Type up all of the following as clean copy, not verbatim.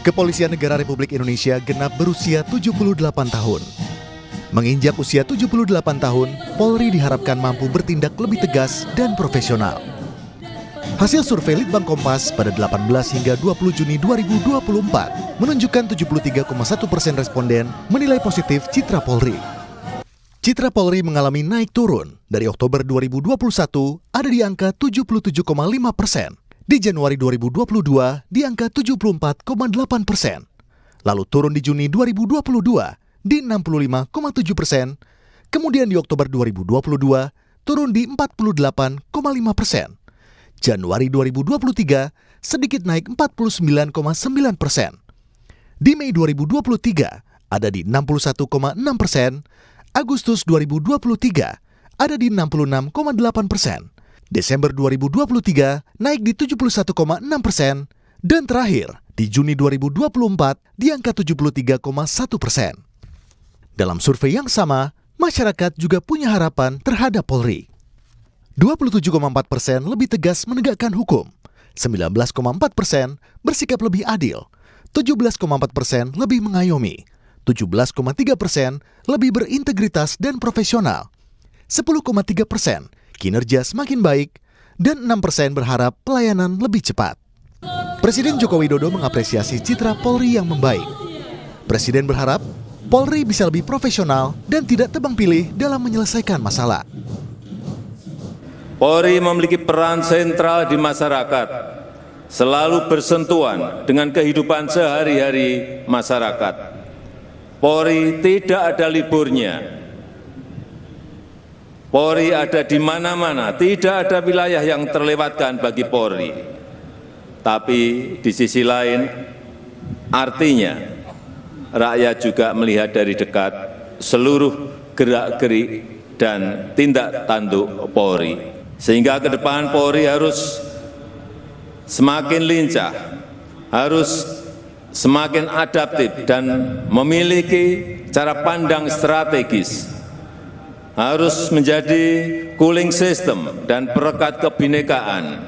Kepolisian Negara Republik Indonesia genap berusia 78 tahun. Menginjak usia 78 tahun, Polri diharapkan mampu bertindak lebih tegas dan profesional. Hasil survei Litbang Kompas pada 18 hingga 20 Juni 2024 menunjukkan 73,1% responden menilai positif citra Polri. Citra Polri mengalami naik turun dari Oktober 2021 ada di angka 77,5%. Di Januari 2022 di angka 74,8%. Lalu turun di Juni 2022 di 65,7%. Kemudian di Oktober 2022 turun di 48,5%. Januari 2023 sedikit naik 49,9%. Di Mei 2023 ada di 61,6%. Agustus 2023 ada di 66,8%. Desember 2023 naik di 71,6%, dan terakhir di Juni 2024 di angka 73,1%. Dalam survei yang sama, masyarakat juga punya harapan terhadap Polri. 27,4% lebih tegas menegakkan hukum, 19,4% bersikap lebih adil, 17,4% lebih mengayomi, 17,3% lebih berintegritas dan profesional, 10,3% kinerja semakin baik, dan 6% berharap pelayanan lebih cepat. Presiden Joko Widodo mengapresiasi citra Polri yang membaik. Presiden berharap Polri bisa lebih profesional dan tidak tebang pilih dalam menyelesaikan masalah. Polri memiliki peran sentral di masyarakat, selalu bersentuhan dengan kehidupan sehari-hari masyarakat. Polri tidak ada liburnya. Polri ada di mana-mana, tidak ada wilayah yang terlewatkan bagi Polri. Tapi di sisi lain, artinya rakyat juga melihat dari dekat seluruh gerak-gerik dan tindak tanduk Polri. Sehingga ke depan Polri harus semakin lincah, harus semakin adaptif dan memiliki cara pandang strategis, harus menjadi cooling system dan perekat kebinekaan,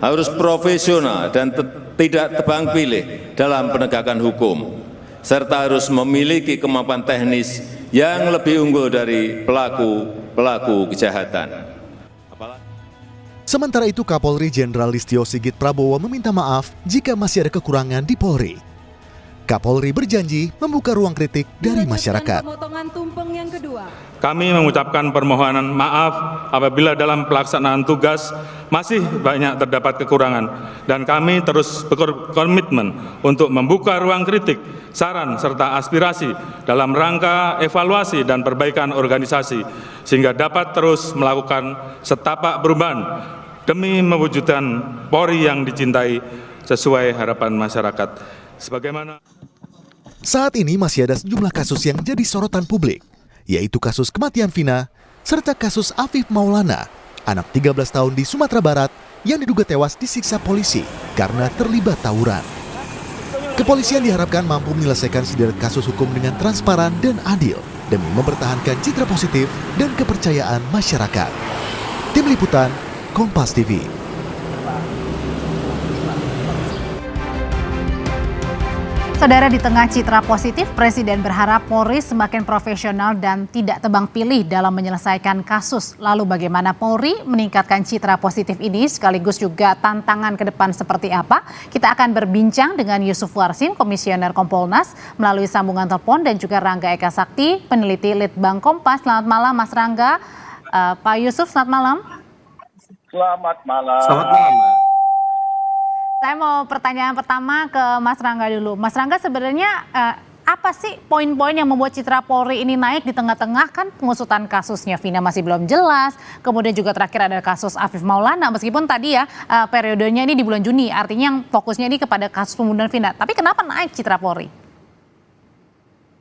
harus profesional dan tidak tebang pilih dalam penegakan hukum, serta harus memiliki kemampuan teknis yang lebih unggul dari pelaku kejahatan. Sementara itu, Kapolri Jenderal Listio Sigit Prabowo meminta maaf jika masih ada kekurangan di Polri. Kapolri berjanji membuka ruang kritik dari masyarakat. Kami mengucapkan permohonan maaf apabila dalam pelaksanaan tugas masih banyak terdapat kekurangan, dan kami terus berkomitmen untuk membuka ruang kritik, saran, serta aspirasi dalam rangka evaluasi dan perbaikan organisasi, sehingga dapat terus melakukan setapak perubahan demi mewujudkan Polri yang dicintai sesuai harapan masyarakat. Sebagaimana saat ini masih ada sejumlah kasus yang jadi sorotan publik, yaitu kasus kematian Vina, serta kasus Afif Maulana, anak 13 tahun di Sumatera Barat yang diduga tewas disiksa polisi karena terlibat tawuran. Kepolisian diharapkan mampu menyelesaikan sederet kasus hukum dengan transparan dan adil demi mempertahankan citra positif dan kepercayaan masyarakat. Tim Liputan, Kompas TV. Saudara, di tengah citra positif, Presiden berharap Polri semakin profesional dan tidak tebang pilih dalam menyelesaikan kasus. Lalu bagaimana Polri meningkatkan citra positif ini, sekaligus juga tantangan ke depan seperti apa? Kita akan berbincang dengan Yusuf Warsim, Komisioner Kompolnas, melalui sambungan telepon, dan juga Rangga Eka Sakti, peneliti Litbang Kompas. Selamat malam, Mas Rangga. Pak Yusuf, selamat malam. Selamat malam. Selamat malam, Mbak. Saya mau pertanyaan pertama ke Mas Rangga dulu. Mas Rangga, sebenarnya apa sih poin-poin yang membuat citra Polri ini naik di tengah-tengah kan pengusutan kasusnya Vina masih belum jelas, kemudian juga terakhir ada kasus Afif Maulana, meskipun tadi ya periodenya ini di bulan Juni, artinya yang fokusnya ini kepada kasus pembunuhan Vina. Tapi kenapa naik citra Polri?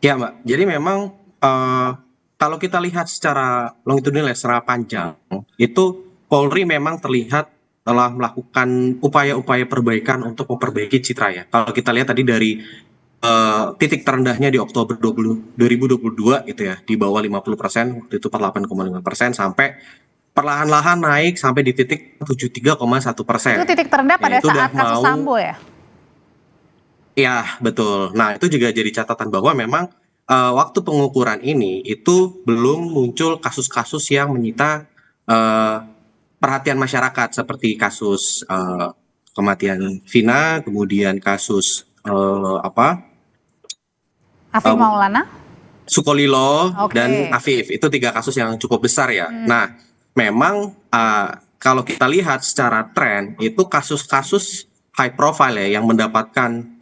Ya Mbak, jadi memang kalau kita lihat secara longitudinal, secara panjang, itu Polri memang terlihat telah melakukan upaya-upaya perbaikan untuk memperbaiki citra ya. Kalau kita lihat tadi dari titik terendahnya di Oktober 2022 gitu ya, di bawah 50%, waktu itu 48,5%, sampai perlahan-lahan naik sampai di titik 73,1%. Itu titik terendah pada saat kasus Sambo ya? Ya, betul. Nah, itu juga jadi catatan bahwa memang waktu pengukuran ini itu belum muncul kasus-kasus yang menyita eh, perhatian masyarakat seperti kasus kematian Vina, kemudian kasus Afif eh, Maulana? Sukolilo dan Oke. Afif. Itu 3 kasus yang cukup besar ya. Nah, memang kalau kita lihat secara tren itu kasus-kasus high profile ya yang mendapatkan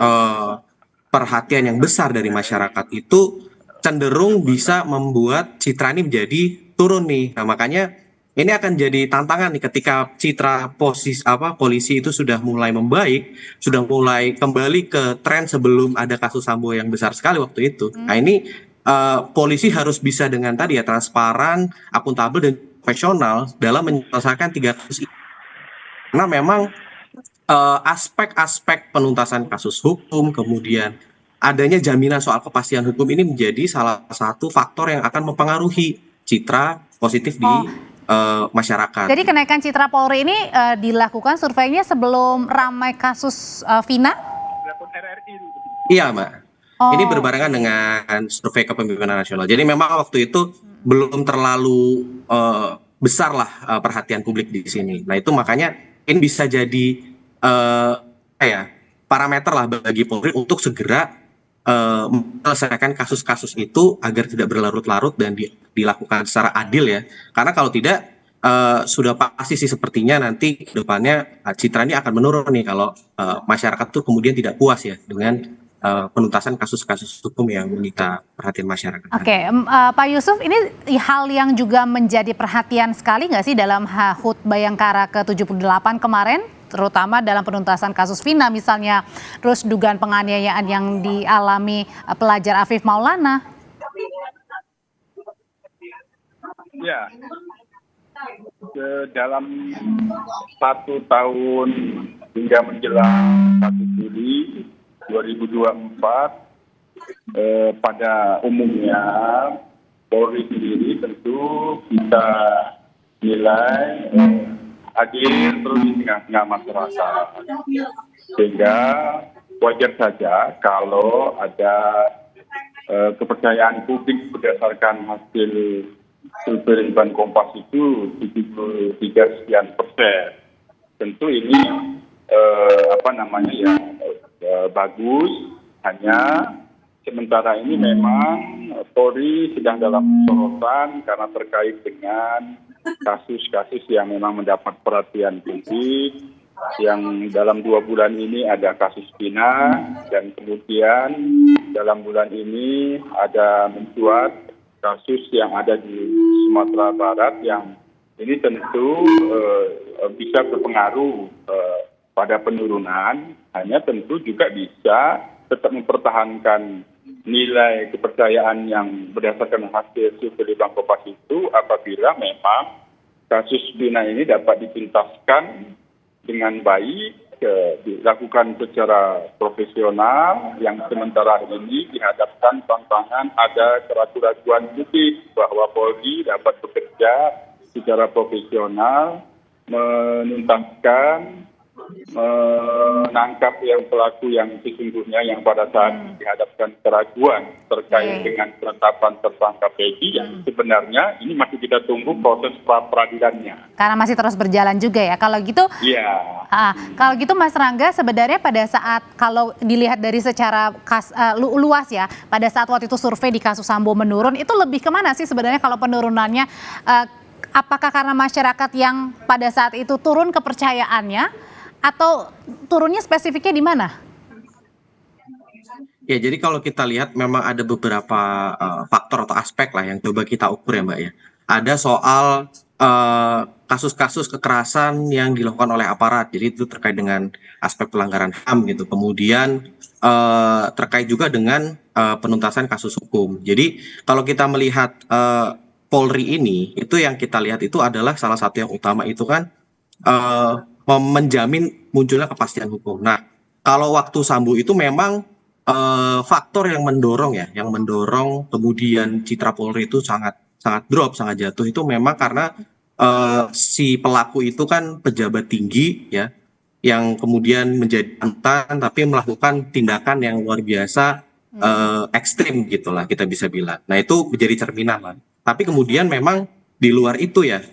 perhatian yang besar dari masyarakat itu cenderung bisa membuat citra ini menjadi turun nih. Nah, makanya ini akan jadi tantangan nih ketika citra polisi itu sudah mulai membaik, sudah mulai kembali ke tren sebelum ada kasus Sambo yang besar sekali waktu itu. Nah, ini polisi harus bisa dengan tadi ya transparan, akuntabel dan profesional dalam menyelesaikan 3 kasus ini. Karena memang aspek-aspek penuntasan kasus hukum, kemudian adanya jaminan soal kepastian hukum ini menjadi salah satu faktor yang akan mempengaruhi citra positif di Oh, masyarakat. jadi kenaikan citra Polri ini dilakukan surveinya sebelum ramai kasus Vina? Iya, Mbak. Ini Oh, berbarengan dengan survei kepemimpinan nasional. Jadi memang waktu itu belum terlalu besar lah perhatian publik di sini. Nah, itu makanya ini bisa jadi parameter lah bagi Polri untuk segera menyelesaikan kasus-kasus itu agar tidak berlarut-larut dan dilakukan secara adil ya. Karena kalau tidak sudah pasti sih sepertinya nanti ke depannya citra ini akan menurun nih kalau masyarakat tuh kemudian tidak puas ya dengan penuntasan kasus-kasus hukum yang menyita perhatian masyarakat. oke. Pak Yusuf, ini hal yang juga menjadi perhatian sekali nggak sih dalam HUT Bayangkara ke-78 kemarin, terutama dalam penuntasan kasus Vina misalnya, terus dugaan penganiayaan yang dialami pelajar Afif Maulana? Ya, dalam 1 tahun hingga menjelang 1 Juli 2024, pada umumnya Polri sendiri tentu kita nilai adil terus di tengah-tengah masyarakat. Sehingga wajar saja kalau ada kepercayaan publik berdasarkan hasil survei Litbang Kompas itu 73% Tentu ini bagus, hanya sementara ini memang Polri sedang dalam sorotan karena terkait dengan kasus-kasus yang memang mendapat perhatian publik, yang dalam 2 bulan ini ada kasus Vina, dan kemudian dalam bulan ini ada mencuat kasus yang ada di Sumatera Barat yang ini tentu bisa berpengaruh pada penurunan, hanya tentu juga bisa tetap mempertahankan nilai kepercayaan yang berdasarkan hasil survei Litbang Kompas itu apabila memang kasus Vina ini dapat dituntaskan dengan baik, dilakukan secara profesional, yang sementara ini dihadapkan tantangan ada keraguan-keraguan publik bahwa Polri dapat bekerja secara profesional, menuntaskan, menangkap yang pelaku yang sesungguhnya yang pada saat dihadapkan keraguan terkait dengan penetapan tersangka Peggy yang sebenarnya ini masih kita tunggu proses pra-peradilannya. Karena masih terus berjalan juga ya. Kalau gitu, Iya. kalau gitu Mas Rangga, sebenarnya pada saat kalau dilihat dari secara luas ya, pada saat waktu itu survei di kasus Sambo menurun, itu lebih kemana sih sebenarnya kalau penurunannya? Apakah karena masyarakat yang pada saat itu turun kepercayaannya, atau turunnya spesifiknya di mana? Ya, jadi kalau kita lihat memang ada beberapa faktor atau aspek lah yang coba kita ukur ya Mbak ya. Ada soal kasus-kasus kekerasan yang dilakukan oleh aparat, jadi itu terkait dengan aspek pelanggaran HAM gitu. Kemudian terkait juga dengan penuntasan kasus hukum. Jadi kalau kita melihat Polri ini, itu yang kita lihat itu adalah salah satu yang utama itu kan menjamin munculnya kepastian hukum. Nah, kalau waktu Sambo itu memang faktor yang mendorong ya, yang mendorong kemudian citra Polri itu sangat drop, sangat jatuh itu memang karena si pelaku itu kan pejabat tinggi ya, yang kemudian menjadi mantan tapi melakukan tindakan yang luar biasa ekstrim gitulah kita bisa bilang. Nah itu menjadi cerminan lah. Tapi kemudian memang di luar itu ya,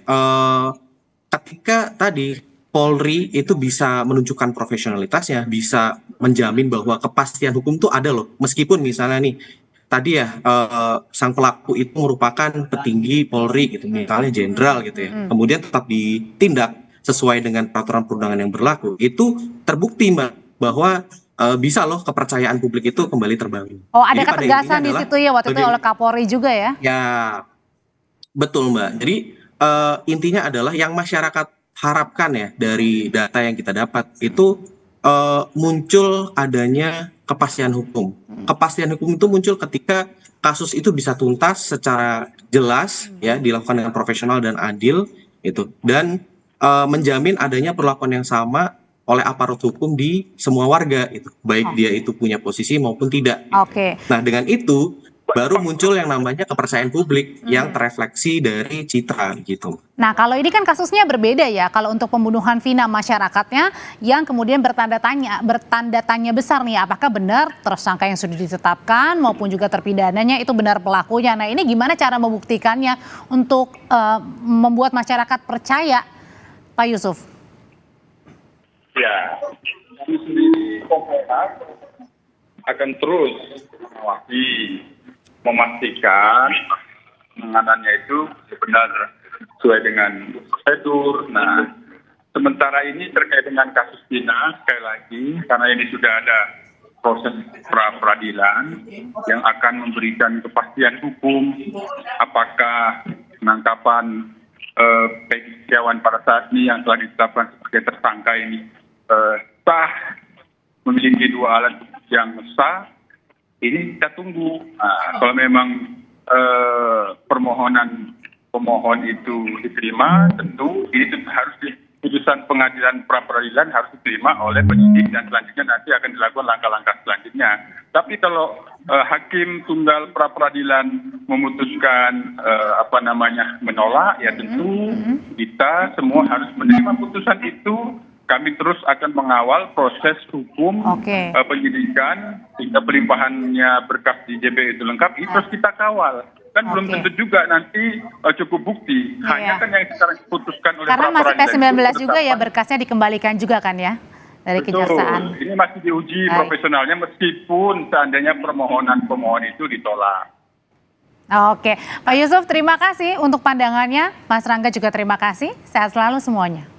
ketika tadi Polri itu bisa menunjukkan profesionalitasnya, bisa menjamin bahwa kepastian hukum itu ada loh. Meskipun misalnya nih tadi ya sang pelaku itu merupakan petinggi Polri gitu, misalnya jenderal gitu ya. Kemudian tetap ditindak sesuai dengan peraturan perundangan yang berlaku. Itu terbukti Mbak bahwa bisa loh kepercayaan publik itu kembali terbangun. Oh, ada Jadi pada ketegasan intinya di adalah situ ya waktu itu oleh Kapolri juga ya? Ya, betul Mbak. Jadi intinya adalah yang masyarakat harapkan ya dari data yang kita dapat itu muncul adanya kepastian hukum. Kepastian hukum itu muncul ketika kasus itu bisa tuntas secara jelas ya, dilakukan dengan profesional dan adil itu, dan menjamin adanya perlakuan yang sama oleh aparat hukum di semua warga itu, baik dia itu punya posisi maupun tidak. Oke. Nah, dengan itu baru muncul yang namanya kepercayaan publik yang terefleksi dari citra gitu. Nah, kalau ini kan kasusnya berbeda ya. Kalau untuk pembunuhan vina masyarakatnya yang kemudian bertanda tanya besar nih, apakah benar tersangka yang sudah ditetapkan maupun juga terpidananya itu benar pelakunya. Nah, ini gimana cara membuktikannya untuk membuat masyarakat percaya, Pak Yusuf? Ya, kami sendiri Kompolnas akan terus mengawasi, memastikan penanganannya itu benar sesuai dengan prosedur. Nah, sementara ini terkait dengan kasus Vina, sekali lagi, karena ini sudah ada proses pra-peradilan yang akan memberikan kepastian hukum, apakah penangkapan Peggy Setiawan pada saat ini yang telah ditetapkan sebagai tersangka ini sah, memiliki 2 alat yang sah. Ini kita tunggu. Nah, kalau memang pemohon itu diterima, tentu ini harus putusan pengadilan pra-peradilan harus diterima oleh penyidik dan selanjutnya nanti akan dilakukan langkah-langkah selanjutnya. Tapi kalau hakim tunggal pra-peradilan memutuskan menolak, ya tentu kita semua harus menerima putusan itu. Kami terus akan mengawal proses hukum penyidikan hingga pelimpahannya berkas di JP itu lengkap. Itu terus kita kawal. Kan belum tentu juga nanti cukup bukti. Hanya kan yang sekarang diputuskan oleh karena masih pra-peradilan P19 juga ya, berkasnya dikembalikan juga kan ya dari kejaksaan. Ini masih diuji profesionalnya meskipun seandainya permohonan pemohon itu ditolak. Oke, Pak Yusuf terima kasih untuk pandangannya. Mas Rangga juga terima kasih. Sehat selalu semuanya.